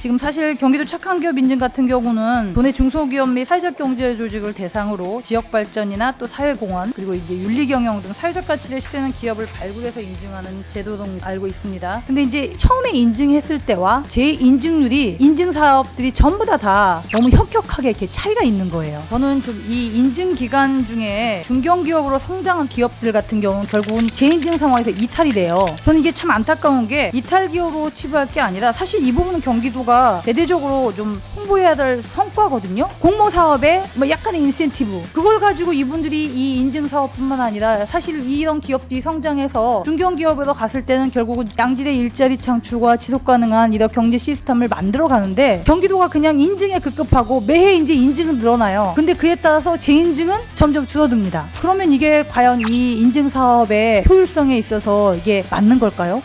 지금 사실 경기도 착한 기업 인증 같은 경우는 도내 중소기업 및 사회적 경제 조직을 대상으로 지역 발전이나 또 사회공헌 그리고 이제 윤리경영 등 사회적 가치를 실현하는 기업을 발굴해서 인증하는 제도 등 알고 있습니다. 근데 이제 처음에 인증했을 때와 재인증률이 인증 사업들이 전부 다 너무 혁혁하게 이렇게 차이가 있는 거예요. 저는 좀 이 인증 기간 중에 중견기업으로 성장한 기업들 같은 경우는 결국은 재인증 상황에서 이탈이 돼요. 저는 이게 참 안타까운 게 이탈 기업으로 치부할 게 아니라 사실 이 부분은 경기도가 대대적으로 좀 홍보해야 될 성과거든요. 공모 사업에 뭐 약간의 인센티브 그걸 가지고 이분들이 이 인증 사업뿐만 아니라 사실 이런 기업들이 성장해서 중견기업으로 갔을 때는 결국은 양질의 일자리 창출과 지속 가능한 이런 경제 시스템을 만들어 가는데 경기도가 그냥 인증에 급급하고 매해 이제 인증은 늘어나요. 근데 그에 따라서 재인증은 점점 줄어듭니다. 그러면 이게 과연 이 인증 사업의 효율성에 있어서 이게 맞는 걸까요?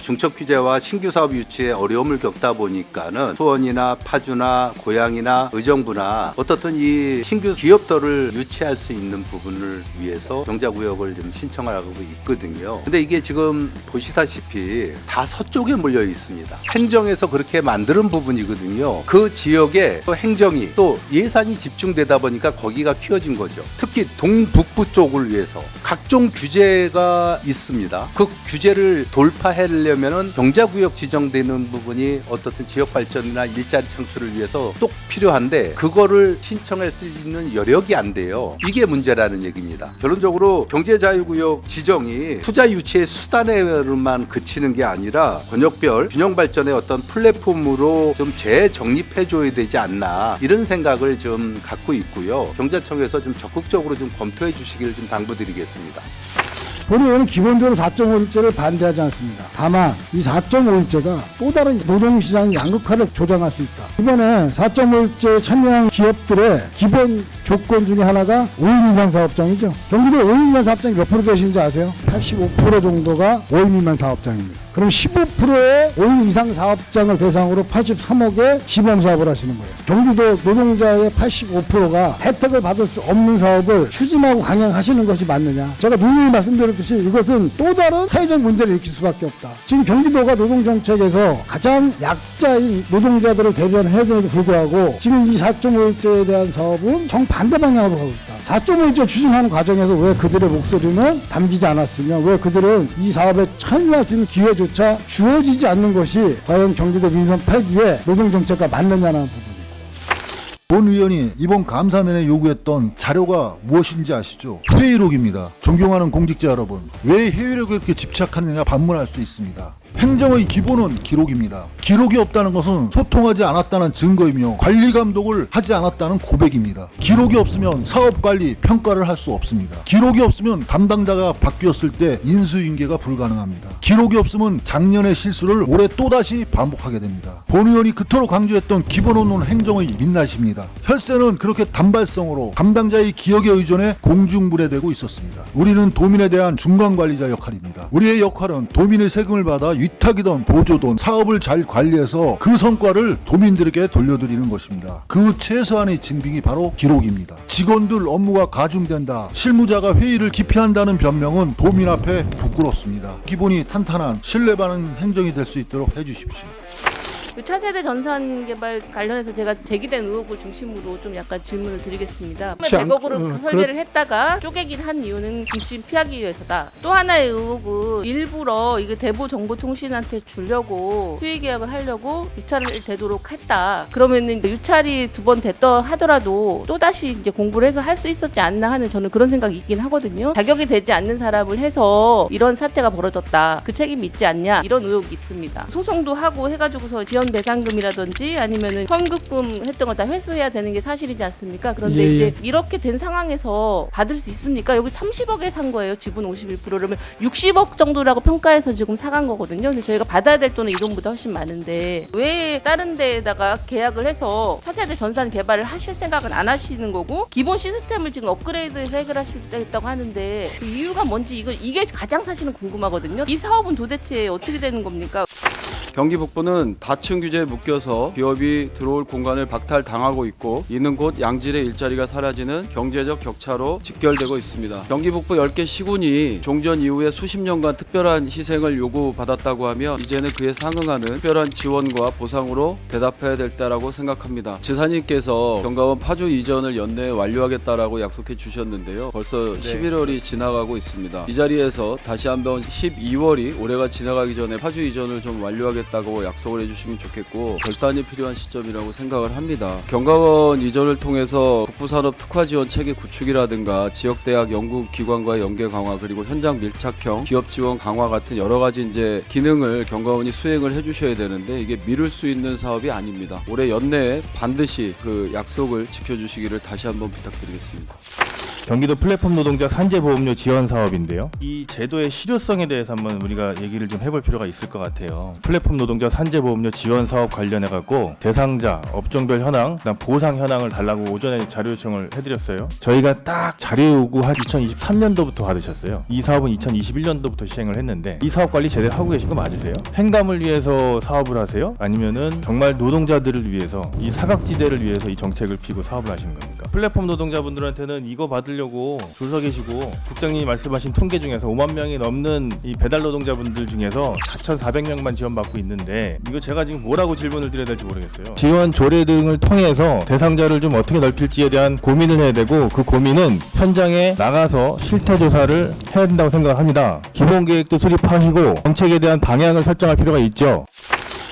중첩 규제와 신규 사업 유치에 어려움을 겪다 보니까는 수원이나 파주나 고양이나 의정부나 어떻든 이 신규 기업들을 유치할 수 있는 부분을 위해서 경자구역을 좀 신청하고 있거든요. 근데 이게 지금 보시다시피 다 서쪽에 몰려 있습니다. 행정에서 그렇게 만드는 부분이거든요. 그 지역에 또 행정이 또 예산이 집중되다 보니까 거기가 키워진 거죠. 특히 동북부 쪽을 위해서 각종 규제가 있습니다. 그 규제를 돌파하려면 경자구역 지정되는 부분이 어떻든 지역 발전이나 일자리 창출을 위해서 꼭 필요한데 그거를 신청할 수 있는 여력이 안 돼요. 이게 문제라는 얘기입니다. 결론적으로 경제자유구역 지정이 투자 유치의 수단에만 그치는 게 아니라 권역별 균형 발전의 어떤 플랫폼으로 좀 재정립해줘야 되지 않나 이런 생각을 좀 갖고 있고요. 경제청에서 좀 적극적으로 좀 검토해 주시기를 좀 당부드리겠습니다. 본의원은 기본적으로 4.5일제를 반대하지 않습니다. 다만 이 4.5일제가 또 다른 노동시장 양극화를 조장할 수 있다. 이번에 4.5일제에 참여한 기업들의 기본 조건 중에 하나가 5인 이상 사업장이죠. 경기도 5인 이상 사업장이 몇 프로 되시는지 아세요? 85% 정도가 5인 미만 사업장입니다. 그럼 15%의 5인 이상 사업장을 대상으로 83억의 시범사업을 하시는 거예요. 경기도 노동자의 85%가 혜택을 받을 수 없는 사업을 추진하고 강행하시는 것이 맞느냐. 제가 분명히 말씀드렸듯이 이것은 또 다른 사회적 문제를 일으킬 수밖에 없다. 지금 경기도가 노동정책에서 가장 약자인 노동자들을 대변해야에도 불구하고 지금 이 4.5일제에 대한 사업은 정반대 방향으로 가고 있다. 4.5일제 추진하는 과정에서 왜 그들의 목소리는 담기지 않았으며 왜 그들은 이 사업에 참여할 수 있는 기회조차 주어지지 않는 것이 과연 경기도 민선 8기의 노동정책과 맞느냐는 부분입니다. 본 의원이 이번 감사 내내 요구했던 자료가 무엇인지 아시죠? 회의록입니다. 존경하는 공직자 여러분, 왜 회의록에 이렇게 집착하느냐 반문할 수 있습니다. 행정의 기본은 기록입니다. 기록이 없다는 것은 소통하지 않았다는 증거이며 관리 감독을 하지 않았다는 고백입니다. 기록이 없으면 사업관리 평가를 할 수 없습니다. 기록이 없으면 담당자가 바뀌었을 때 인수인계가 불가능합니다. 기록이 없으면 작년의 실수를 올해 또다시 반복하게 됩니다. 본 의원이 그토록 강조했던 기본 없는 행정의 민낯입니다. 혈세는 그렇게 단발성으로 담당자의 기억에 의존해 공중분해되고 있었습니다. 우리는 도민에 대한 중간관리자 역할입니다. 우리의 역할은 도민의 세금을 받아 위탁이든 보조든 사업을 잘 관리해서 그 성과를 도민들에게 돌려드리는 것입니다. 그 최소한의 증빙이 바로 기록입니다. 직원들 업무가 가중된다, 실무자가 회의를 기피한다는 변명은 도민 앞에 부끄럽습니다. 기본이 탄탄한 신뢰받는 행정이 될 수 있도록 해주십시오. 차세대 전산 개발 관련해서 제가 제기된 의혹을 중심으로 좀 약간 질문을 드리겠습니다. 100억으로 설계를 했다가 쪼개긴 한 이유는 김씨 피하기 위해서다. 또 하나의 의혹은 일부러 이거 대보정보통신한테 주려고 수의 계약을 하려고 유찰을 되도록 했다. 그러면은 유찰이 2번 됐다 하더라도 또 다시 이제 공부를 해서 할 수 있었지 않나 하는 저는 그런 생각이 있긴 하거든요. 자격이 되지 않는 사람을 해서 이런 사태가 벌어졌다. 그 책임이 있지 않냐 이런 의혹이 있습니다. 소송도 하고 해가지고서 지원 배상금이라든지 아니면은 선급금 했던 걸 다 회수해야 되는 게 사실이지 않습니까? 그런데 이제 이렇게 된 상황에서 받을 수 있습니까? 여기 30억에 산 거예요. 지분 51%라면 60억 정도라고 평가해서 지금 사간 거거든요. 근데 저희가 받아야 될 돈은 이 돈보다 훨씬 많은데 왜 다른 데에다가 계약을 해서 차세대 전산 개발을 하실 생각은 안 하시는 거고 기본 시스템을 지금 업그레이드해서 해결하시겠다고 하는데 그 이유가 뭔지 이게 가장 사실은 궁금하거든요. 이 사업은 도대체 어떻게 되는 겁니까? 경기 북부는 다층 규제에 묶여서 기업이 들어올 공간을 박탈당하고 있고 이는 곧 양질의 일자리가 사라지는 경제적 격차로 직결되고 있습니다. 경기 북부 10개 시군이 종전 이후에 수십 년간 특별한 희생을 요구받았다고 하면 이제는 그에 상응하는 특별한 지원과 보상으로 대답해야 될 때라고 생각합니다. 지사님께서 경가원 파주 이전을 연내에 완료하겠다라고 약속해 주셨는데요. 벌써 11월이 지나가고 있습니다. 이 자리에서 다시 한번 12월이 올해가 지나가기 전에 파주 이전을 좀 완료하겠다고 약속을 해주시면 좋겠고 결단이 필요한 시점이라고 생각을 합니다. 경가원 이전을 통해서 북부산업 특화 지원 체계 구축이라든가 지역대학 연구기관과의 연계 강화 그리고 현장 밀착형 기업 지원 강화 같은 여러 가지 이제 기능을 경가원이 수행을 해주셔야 되는데 이게 미룰 수 있는 사업이 아닙니다. 올해 연내에 반드시 그 약속을 지켜주시기를 다시 한번 부탁드리겠습니다. 경기도 플랫폼 노동자 산재보험료 지원 사업인데요. 이 제도의 실효성에 대해서 한번 우리가 얘기를 좀 해볼 필요가 있을 것 같아요. 플랫폼 노동자 산재보험료 지원 사업 관련해갖고 대상자, 업종별 현황, 그다음 보상 현황을 달라고 오전에 자료 요청을 해드렸어요. 저희가 딱 자료 요구 한 2023년도부터 받으셨어요. 이 사업은 2021년도부터 시행을 했는데 이 사업 관리 제대로 하고 계신 거 맞으세요? 행감을 위해서 사업을 하세요? 아니면은 정말 노동자들을 위해서 이 사각지대를 위해서 이 정책을 피고 사업을 하시는 겁니까? 플랫폼 노동자분들한테는 이거 받으려고 줄 서 계시고 국장님이 말씀하신 통계 중에서 5만 명이 넘는 이 배달 노동자분들 중에서 4,400명만 지원받고 있는데 이거 제가 지금 뭐라고 질문을 드려야 될지 모르겠어요. 지원 조례 등을 통해서 대상자를 좀 어떻게 넓힐지에 대한 고민을 해야 되고 그 고민은 현장에 나가서 실태 조사를 해야 된다고 생각을 합니다. 기본 계획도 수립하시고 정책에 대한 방향을 설정할 필요가 있죠.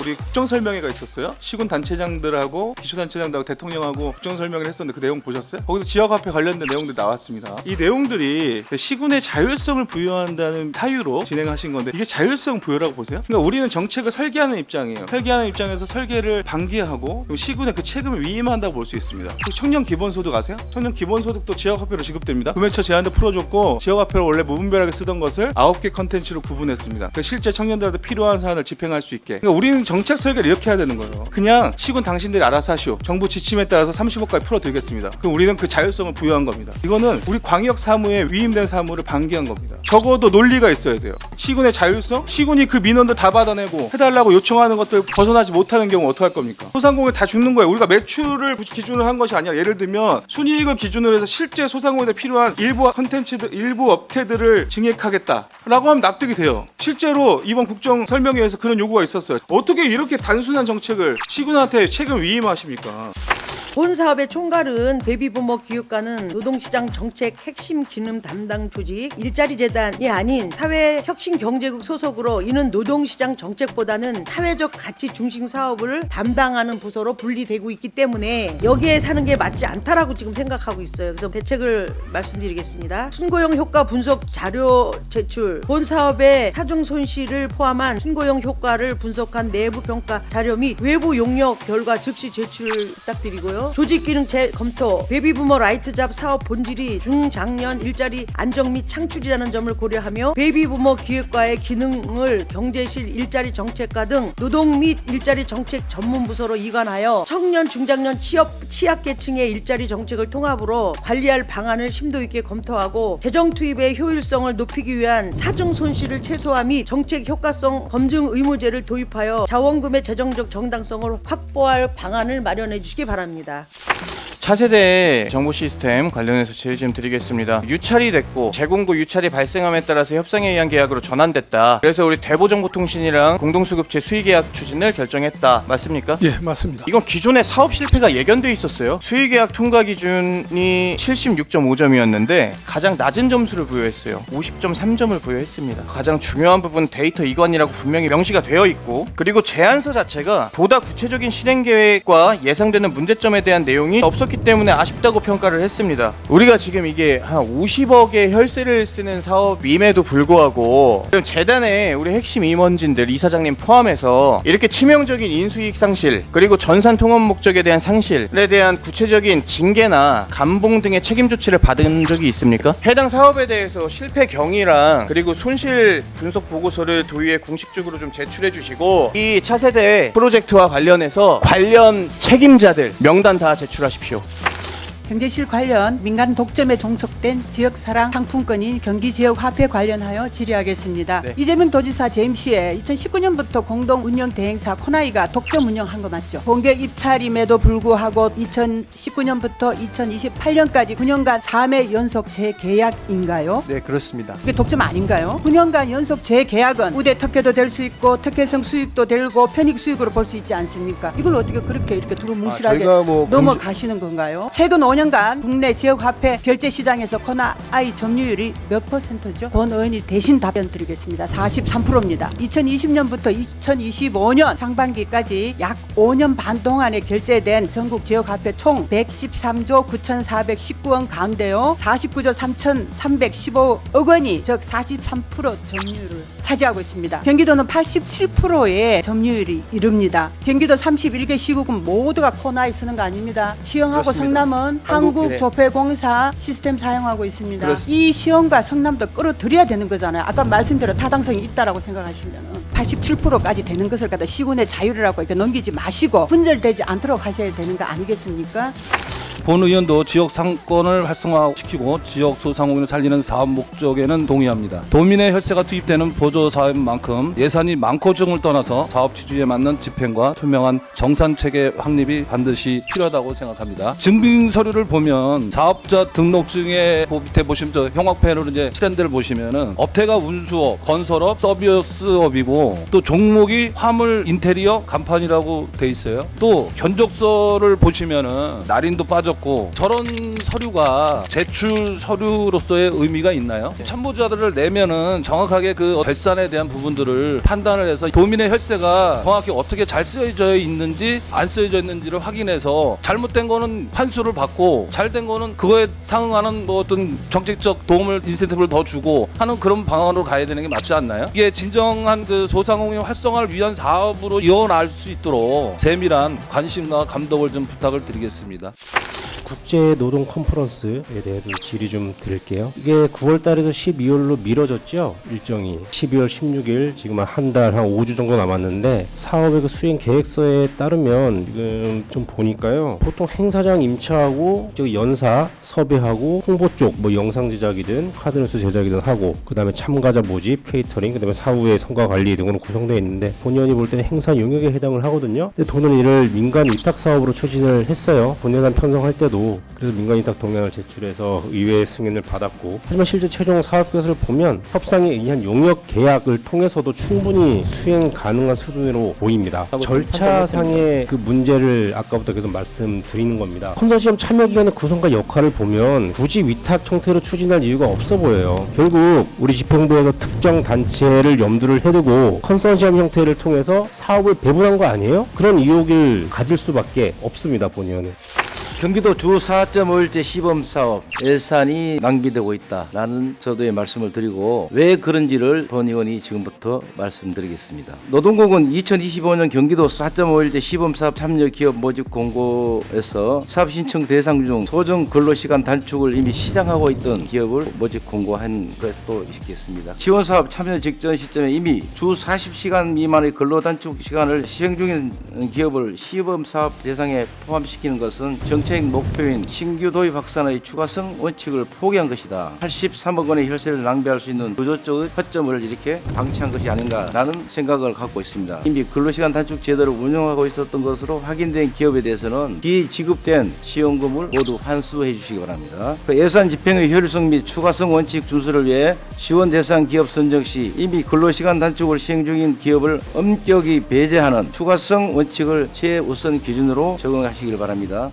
우리 국정설명회가 있었어요. 시군 단체장들하고 기초단체장들하고 대통령하고 국정설명회를 했었는데 그 내용 보셨어요? 거기서 지역화폐 관련된 내용들이 나왔습니다. 이 내용들이 시군의 자율성을 부여한다는 사유로 진행하신 건데 이게 자율성 부여라고 보세요? 그러니까 우리는 정책을 설계하는 입장이에요. 설계하는 입장에서 설계를 방기하고 시군의 그 책임을 위임한다고 볼 수 있습니다. 청년 기본소득 아세요? 청년 기본소득도 지역화폐로 지급됩니다. 금액처 제한도 풀어줬고 지역화폐를 원래 무분별하게 쓰던 것을 9개 컨텐츠로 구분했습니다. 실제 청년들한테 필요한 사안을 집행할 수 있게. 그러니까 우리는 정책 설계를 이렇게 해야 되는 거예요. 그냥 시군 당신들이 알아서 하시오. 정부 지침에 따라서 30억까지 풀어드리겠습니다. 그럼 우리는 그 자율성을 부여한 겁니다. 이거는 우리 광역 사무에 위임된 사무를 방기한 겁니다. 적어도 논리가 있어야 돼요. 시군의 자율성? 시군이 그 민원들 다 받아내고 해달라고 요청하는 것들 벗어나지 못하는 경우 어떡할 겁니까? 소상공인 다 죽는 거예요. 우리가 매출을 기준으로 한 것이 아니라 예를 들면 순이익을 기준으로 해서 실제 소상공인에 필요한 일부 컨텐츠들, 일부 업태들을 증액하겠다라고 하면 납득이 돼요. 실제로 이번 국정 설명회에서 그런 요구가 있었어요. 어떻게 이렇게 단순한 정책을 시군한테 책임 위임하십니까? 본 사업의 총괄은 베이비부머 기획과는 노동시장 정책 핵심 기능 담당 조직 일자리재단이 아닌 사회혁신경제국 소속으로 이는 노동시장 정책보다는 사회적 가치 중심 사업을 담당하는 부서로 분리되고 있기 때문에 여기에 사는 게 맞지 않다라고 지금 생각하고 있어요. 그래서 대책을 말씀드리겠습니다. 순고용 효과 분석 자료 제출, 본 사업의 사중 손실을 포함한 순고용 효과를 분석한 내부 평가 자료 및 외부 용역 결과 즉시 제출 부탁드리고요. 조직기능 재검토, 베이비부머 라이트잡 사업 본질이 중장년 일자리 안정 및 창출이라는 점을 고려하며 베이비부머 기획과의 기능을 경제실 일자리 정책과 등 노동 및 일자리 정책 전문부서로 이관하여 청년 중장년 취약계층의 일자리 정책을 통합으로 관리할 방안을 심도 있게 검토하고 재정 투입의 효율성을 높이기 위한 사중 손실을 최소화 및 정책 효과성 검증 의무제를 도입하여 자원금의 재정적 정당성을 확보할 방안을 마련해 주시기 바랍니다. 차세대 정보 시스템 관련해서 질의 좀 드리겠습니다. 유찰이 됐고 재공고 유찰이 발생함에 따라서 협상에 의한 계약으로 전환됐다. 그래서 우리 대보정보통신이랑 공동수급체 수의계약 추진을 결정했다. 맞습니까? 예, 맞습니다. 이건 기존에 사업 실패가 예견돼 있었어요. 수의계약 통과 기준이 76.5점이었는데 가장 낮은 점수를 부여했어요. 50.3점을 부여했습니다. 가장 중요한 부분 데이터 이관이라고 분명히 명시가 되어 있고 그리고 제안서 자체가 보다 구체적인 실행 계획과 예상되는 문제점에 대한 내용이 없었기 때문에 아쉽다고 평가를 했습니다. 우리가 지금 이게 한 50억의 혈세를 쓰는 사업임에도 불구하고 재단의 우리 핵심 임원진들 이사장님 포함해서 이렇게 치명적인 인수이익 상실 그리고 전산 통합 목적에 대한 상실에 대한 구체적인 징계나 감봉 등의 책임 조치를 받은 적이 있습니까? 해당 사업에 대해서 실패 경위랑 그리고 손실 분석 보고서를 도의회 공식적으로 좀 제출해 주시고 이 차세대 프로젝트와 관련해서 관련 책임자들 명단 다 제출하십시오. 경제실 관련 민간 독점에 종속된 지역사랑 상품권인 경기지역화폐 관련하여 질의하겠습니다. 네. 이재명 도지사 재임 시에 2019년부터 공동 운영 대행사 코나이가 독점 운영한 거 맞죠? 공개 입찰임에도 불구하고 2019년부터 2028년까지 9년간 3회 연속 재계약인가요? 네, 그렇습니다. 이게 독점 아닌가요? 9년간 연속 재계약은 우대 특혜도 될 수 있고 특혜성 수익도 들고 편익 수익으로 볼 수 있지 않습니까? 이걸 어떻게 그렇게 이렇게 두루뭉실하게 저희가 뭐 넘어가시는 건가요? 최근 5년간 국내 지역화폐 결제 시장에서 코나이 점유율이 몇 %죠? 권 의원이 대신 답변 드리겠습니다. 43%입니다. 2020년부터 2025년 상반기까지 약 5년 반 동안에 결제된 전국 지역화폐 총 113조 9,419원 가운데요. 49조 3,315억 원이 즉 43% 점유율을 차지하고 있습니다. 경기도는 87%의 점유율이 이릅니다. 경기도 31개 시국은 모두가 코나이 쓰는 거 아닙니다. 시흥하고 그렇습니다. 성남은 한국, 한국조폐공사 시스템 사용하고 있습니다. 그렇습니다. 이 시흥과 성남도 끌어들여야 되는 거잖아요. 아까 말씀대로 타당성이 있다라고 생각하시면 87%까지 되는 것을 갖다 시군의 자율이라고 이렇게 넘기지 마시고 분절되지 않도록 하셔야 되는 거 아니겠습니까? 본 의원도 지역 상권을 활성화시키고 지역 소상공인을 살리는 사업 목적에는 동의합니다. 도민의 혈세가 투입되는 보조 사업인 만큼 예산이 많고 적음을 떠나서 사업 취지에 맞는 집행과 투명한 정산 체계 확립이 반드시 필요하다고 생각합니다. 증빙 서류를 보면 사업자 등록증에 밑에 보시면 저 형광펜으로 이제 칠한데를 보시면은 업태가 운수업, 건설업, 서비스업이고 또 종목이 화물, 인테리어, 간판이라고 돼 있어요. 또 견적서를 보시면은 날인도 빠졌고 저런 서류가 제출 서류로서의 의미가 있나요? 참모자들을 내면은 정확하게 그 결산에 대한 부분들을 판단을 해서 도민의 혈세가 정확히 어떻게 잘 쓰여져 있는지 안 쓰여져 있는지를 확인해서 잘못된 거는 환수를 받고 잘된 거는 그거에 상응하는 뭐 어떤 정책적 도움을 인센티브를 더 주고 하는 그런 방안으로 가야 되는 게 맞지 않나요? 이게 진정한 그 소상공인 활성화를 위한 사업으로 이어날 수 있도록 세밀한 관심과 감독을 좀 부탁을 드리겠습니다. 국제 노동 컨퍼런스에 대해서 질의 좀 드릴게요. 이게 9월 달에서 12월로 미뤄졌죠. 일정이 12월 16일 지금 한 달 한 5주 정도 남았는데 사업의 그 수행 계획서에 따르면 지금 좀 보니까요. 보통 행사장 임차하고 연사 섭외하고 홍보 쪽 뭐 영상 제작이든 카드뉴스 제작이든 하고 그다음에 참가자 모집, 케이터링, 그다음에 사후의 성과 관리 등으로 구성되어 있는데 본연이 볼 때는 행사 용역에 해당을 하거든요. 근데 도는 이를 민간 위탁 사업으로 추진을 했어요. 본예산 편성할 때도 그래서 민간 위탁 동향을 제출해서 의회 승인을 받았고 하지만 실제 최종 사업 계획서를 보면 협상에 의한 용역 계약을 통해서도 충분히 수행 가능한 수준으로 보입니다. 절차상의 그 문제를 아까부터 계속 말씀드리는 겁니다. 컨소시엄 참여 기관의 구성과 역할을 보면 굳이 위탁 형태로 추진할 이유가 없어 보여요. 결국 우리 집행부에서 특정 단체를 염두를 해두고 컨소시엄 형태를 통해서 사업을 배분한 거 아니에요? 그런 의혹을 가질 수밖에 없습니다. 본의원은. 경기도 주 4.5일제 시범사업 예산이 낭비되고 있다라는 저도의 말씀을 드리고 왜 그런지를 본 의원이 지금부터 말씀드리겠습니다. 노동공은 2025년 경기도 4.5일제 시범사업 참여 기업 모집 공고에서 사업 신청 대상 중 소정 근로시간 단축을 이미 시장하고 있던 기업을 모집 공고한 것도 있겠습니다. 지원사업 참여 직전 시점에 이미 주 40시간 미만의 근로단축 시간을 시행 중인 기업을 시범사업 대상에 포함시키는 것은 정책 목표인 신규 도입 확산의 추가성 원칙을 포기한 것이다. 83억 원의 혈세를 낭비할 수 있는 구조적인 허점을 이렇게 방치한 것이 아닌가라는 생각을 갖고 있습니다. 이미 근로시간 단축 제도를 운영하고 있었던 것으로 확인된 기업에 대해서는 기지급된 지원금을 모두 환수해 주시기 바랍니다. 그 예산 집행의 효율성 및 추가성 원칙 준수를 위해 지원 대상 기업 선정 시 이미 근로시간 단축을 시행 중인 기업을 엄격히 배제하는 추가성 원칙을 최우선 기준으로 적용하시길 바랍니다.